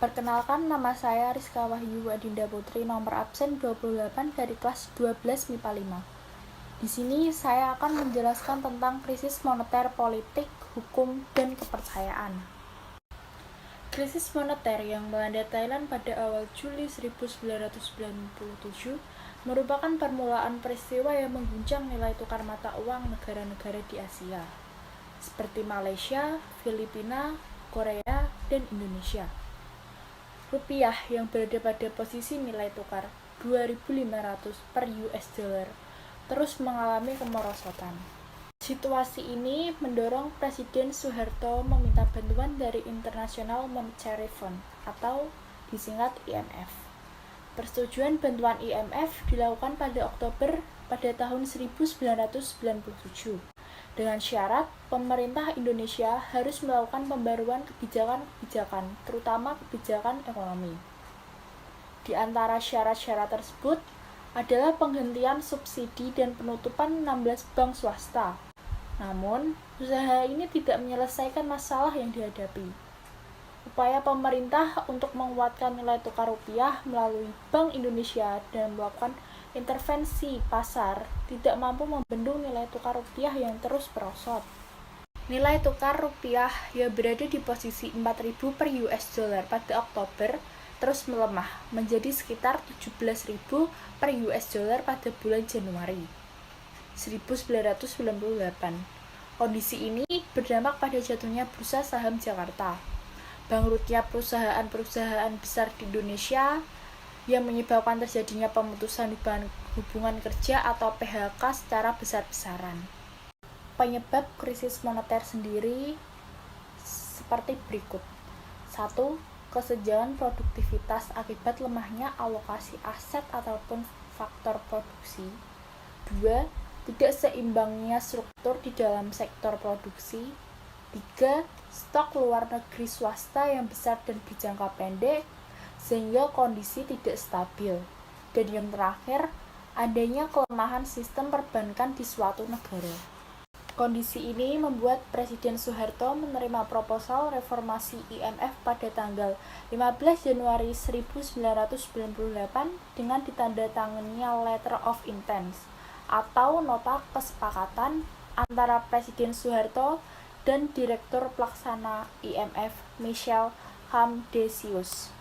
Perkenalkan, nama saya Rizka Wahyu Adinda Putri, nomor absen 28 dari kelas 12 MIPA 5. Di sini saya akan menjelaskan tentang krisis moneter, politik, hukum, dan kepercayaan. Krisis moneter yang melanda Thailand pada awal Juli 1997 merupakan permulaan peristiwa yang mengguncang nilai tukar mata uang negara-negara di Asia, seperti Malaysia, Filipina, Korea, dan Indonesia. Rupiah yang berada pada posisi nilai tukar 2.500 per US dollar terus mengalami kemerosotan. Situasi ini mendorong Presiden Soeharto meminta bantuan dari International Monetary Fund atau disingkat IMF. Persetujuan bantuan IMF dilakukan pada Oktober pada tahun 1997 dengan syarat pemerintah Indonesia harus melakukan pembaruan kebijakan-kebijakan, terutama kebijakan ekonomi. Di antara syarat-syarat tersebut adalah penghentian subsidi dan penutupan 16 bank swasta. Namun, usaha ini tidak menyelesaikan masalah yang dihadapi. Upaya pemerintah untuk menguatkan nilai tukar rupiah melalui Bank Indonesia dan melakukan intervensi pasar tidak mampu membendung nilai tukar rupiah yang terus merosot. Nilai tukar rupiah yang berada di posisi 4.000 per US dollar pada Oktober terus melemah menjadi sekitar 17.000 per US dollar pada bulan Januari 1998. Kondisi ini berdampak pada jatuhnya bursa saham Jakarta, bangkrutnya perusahaan-perusahaan besar di Indonesia yang menyebabkan terjadinya pemutusan hubungan kerja atau PHK secara besar-besaran. Penyebab krisis moneter sendiri seperti berikut. 1. Kesenjangan produktivitas akibat lemahnya alokasi aset ataupun faktor produksi. 2. Tidak seimbangnya struktur di dalam sektor produksi. 3. Stok luar negeri swasta yang besar dan berjangka pendek sehingga kondisi tidak stabil. Dan yang terakhir, adanya kelemahan sistem perbankan di suatu negara. Kondisi ini membuat Presiden Soeharto menerima proposal reformasi IMF pada tanggal 15 Januari 1998 dengan ditandatanganinya Letter of Intent atau nota kesepakatan antara Presiden Soeharto dan Direktur Pelaksana IMF Michel Kamdesius.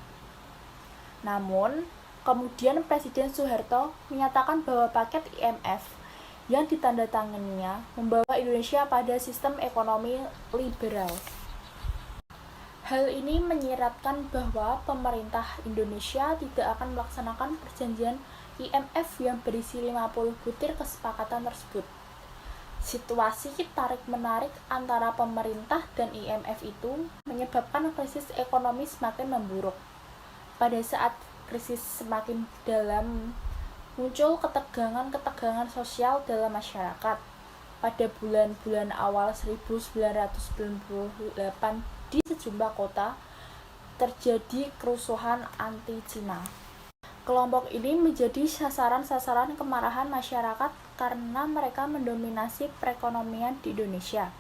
Namun, kemudian Presiden Soeharto menyatakan bahwa paket IMF yang ditandatanganinya membawa Indonesia pada sistem ekonomi liberal. Hal ini menyiratkan bahwa pemerintah Indonesia tidak akan melaksanakan perjanjian IMF yang berisi 50 butir kesepakatan tersebut. Situasi tarik-menarik antara pemerintah dan IMF itu menyebabkan krisis ekonomi semakin memburuk. Pada saat krisis semakin dalam, muncul ketegangan-ketegangan sosial dalam masyarakat. Pada bulan-bulan awal 1998 di sejumlah kota terjadi kerusuhan anti-Cina. Kelompok ini menjadi sasaran-sasaran kemarahan masyarakat karena mereka mendominasi perekonomian di Indonesia.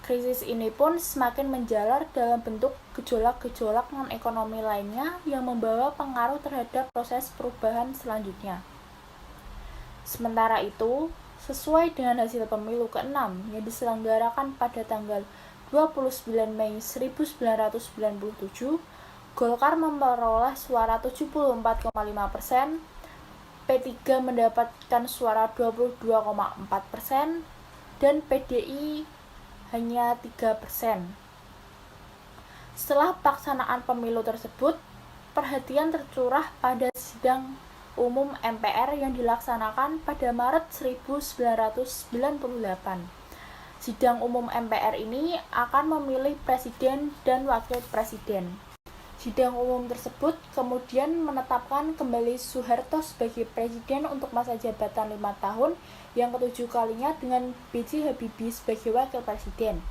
Krisis ini pun semakin menjalar dalam bentuk gejolak-gejolak non-ekonomi lainnya yang membawa pengaruh terhadap proses perubahan selanjutnya. Sementara itu, sesuai dengan hasil pemilu ke-6 yang diselenggarakan pada tanggal 29 Mei 1997, Golkar memperoleh suara 74,5%, P3 mendapatkan suara 22,4%, dan PDI hanya 3%. Setelah pelaksanaan pemilu tersebut, perhatian tercurah pada sidang umum MPR yang dilaksanakan pada Maret 1998. Sidang umum MPR ini akan memilih presiden dan wakil presiden. Sidang umum tersebut kemudian menetapkan kembali Soeharto sebagai presiden untuk masa jabatan 5 tahun yang ke-7 kalinya dengan B.J. Habibie sebagai wakil presiden.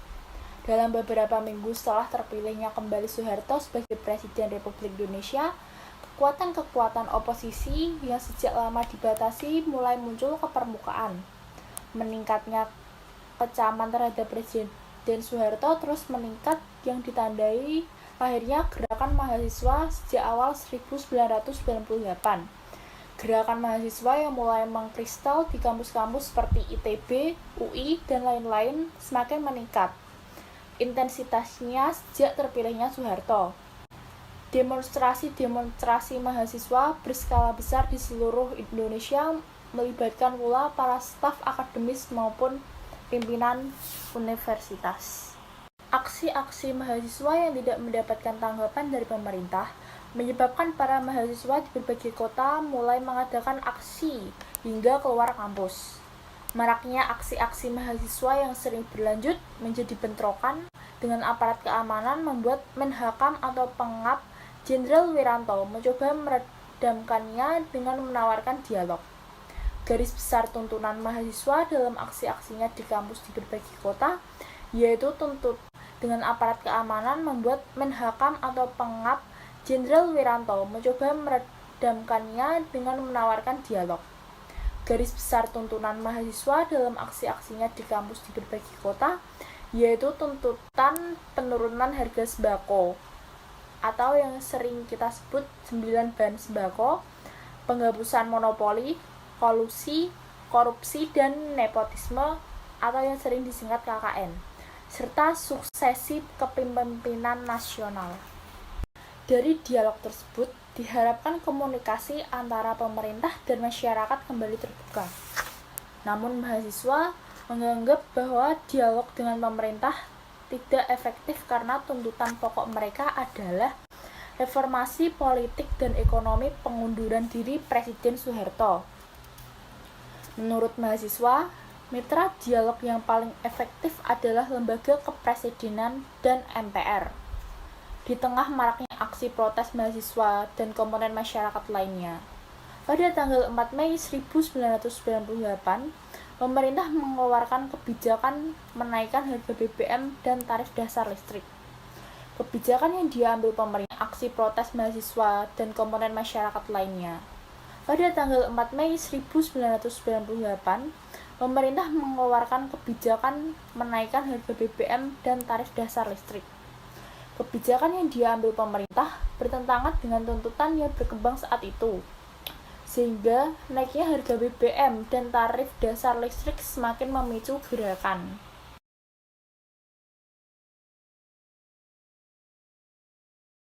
Dalam beberapa minggu setelah terpilihnya kembali Soeharto sebagai Presiden Republik Indonesia, kekuatan-kekuatan oposisi yang sejak lama dibatasi mulai muncul ke permukaan. Meningkatnya kecaman terhadap Presiden Soeharto terus meningkat yang ditandai lahirnya Gerakan Mahasiswa sejak awal 1998. Gerakan mahasiswa yang mulai mengkristal di kampus-kampus seperti ITB, UI, dan lain-lain semakin meningkat intensitasnya sejak terpilihnya Soeharto. Demonstrasi mahasiswa berskala besar di seluruh Indonesia melibatkan pula para staf akademis maupun pimpinan universitas. Aksi-aksi mahasiswa yang tidak mendapatkan tanggapan dari pemerintah menyebabkan para mahasiswa di berbagai kota mulai mengadakan aksi hingga keluar kampus. Maraknya aksi-aksi mahasiswa yang sering berlanjut menjadi bentrokan dengan aparat keamanan membuat Menhakam atau Pengap Jenderal Wiranto mencoba meredamkannya dengan menawarkan dialog. Garis besar tuntunan mahasiswa dalam aksi-aksinya di kampus di berbagai kota yaitu tuntut dengan aparat keamanan membuat Menhakam atau Pengap Jenderal Wiranto mencoba meredamkannya dengan menawarkan dialog. Garis besar tuntunan mahasiswa dalam aksi-aksinya di kampus di berbagai kota yaitu tuntutan penurunan harga sembako atau yang sering kita sebut 9 bahan sembako, penghapusan monopoli, kolusi, korupsi, dan nepotisme atau yang sering disingkat KKN, serta suksesi kepemimpinan nasional. Dari dialog tersebut, diharapkan komunikasi antara pemerintah dan masyarakat kembali terbuka. Namun mahasiswa menganggap bahwa dialog dengan pemerintah tidak efektif karena tuntutan pokok mereka adalah reformasi politik dan ekonomi pengunduran diri Presiden Soeharto. Menurut mahasiswa, mitra dialog yang paling efektif adalah lembaga kepresidenan dan MPR. Di tengah maraknya aksi protes mahasiswa dan komponen masyarakat lainnya. Pada tanggal 4 Mei 1998, pemerintah mengeluarkan kebijakan menaikkan harga BBM dan tarif dasar listrik. Kebijakan yang diambil pemerintah aksi protes mahasiswa dan komponen masyarakat lainnya. Pada tanggal 4 Mei 1998, pemerintah mengeluarkan kebijakan menaikkan harga BBM dan tarif dasar listrik. Kebijakan yang diambil pemerintah bertentangan dengan tuntutan yang berkembang saat itu, sehingga naiknya harga BBM dan tarif dasar listrik semakin memicu gerakan.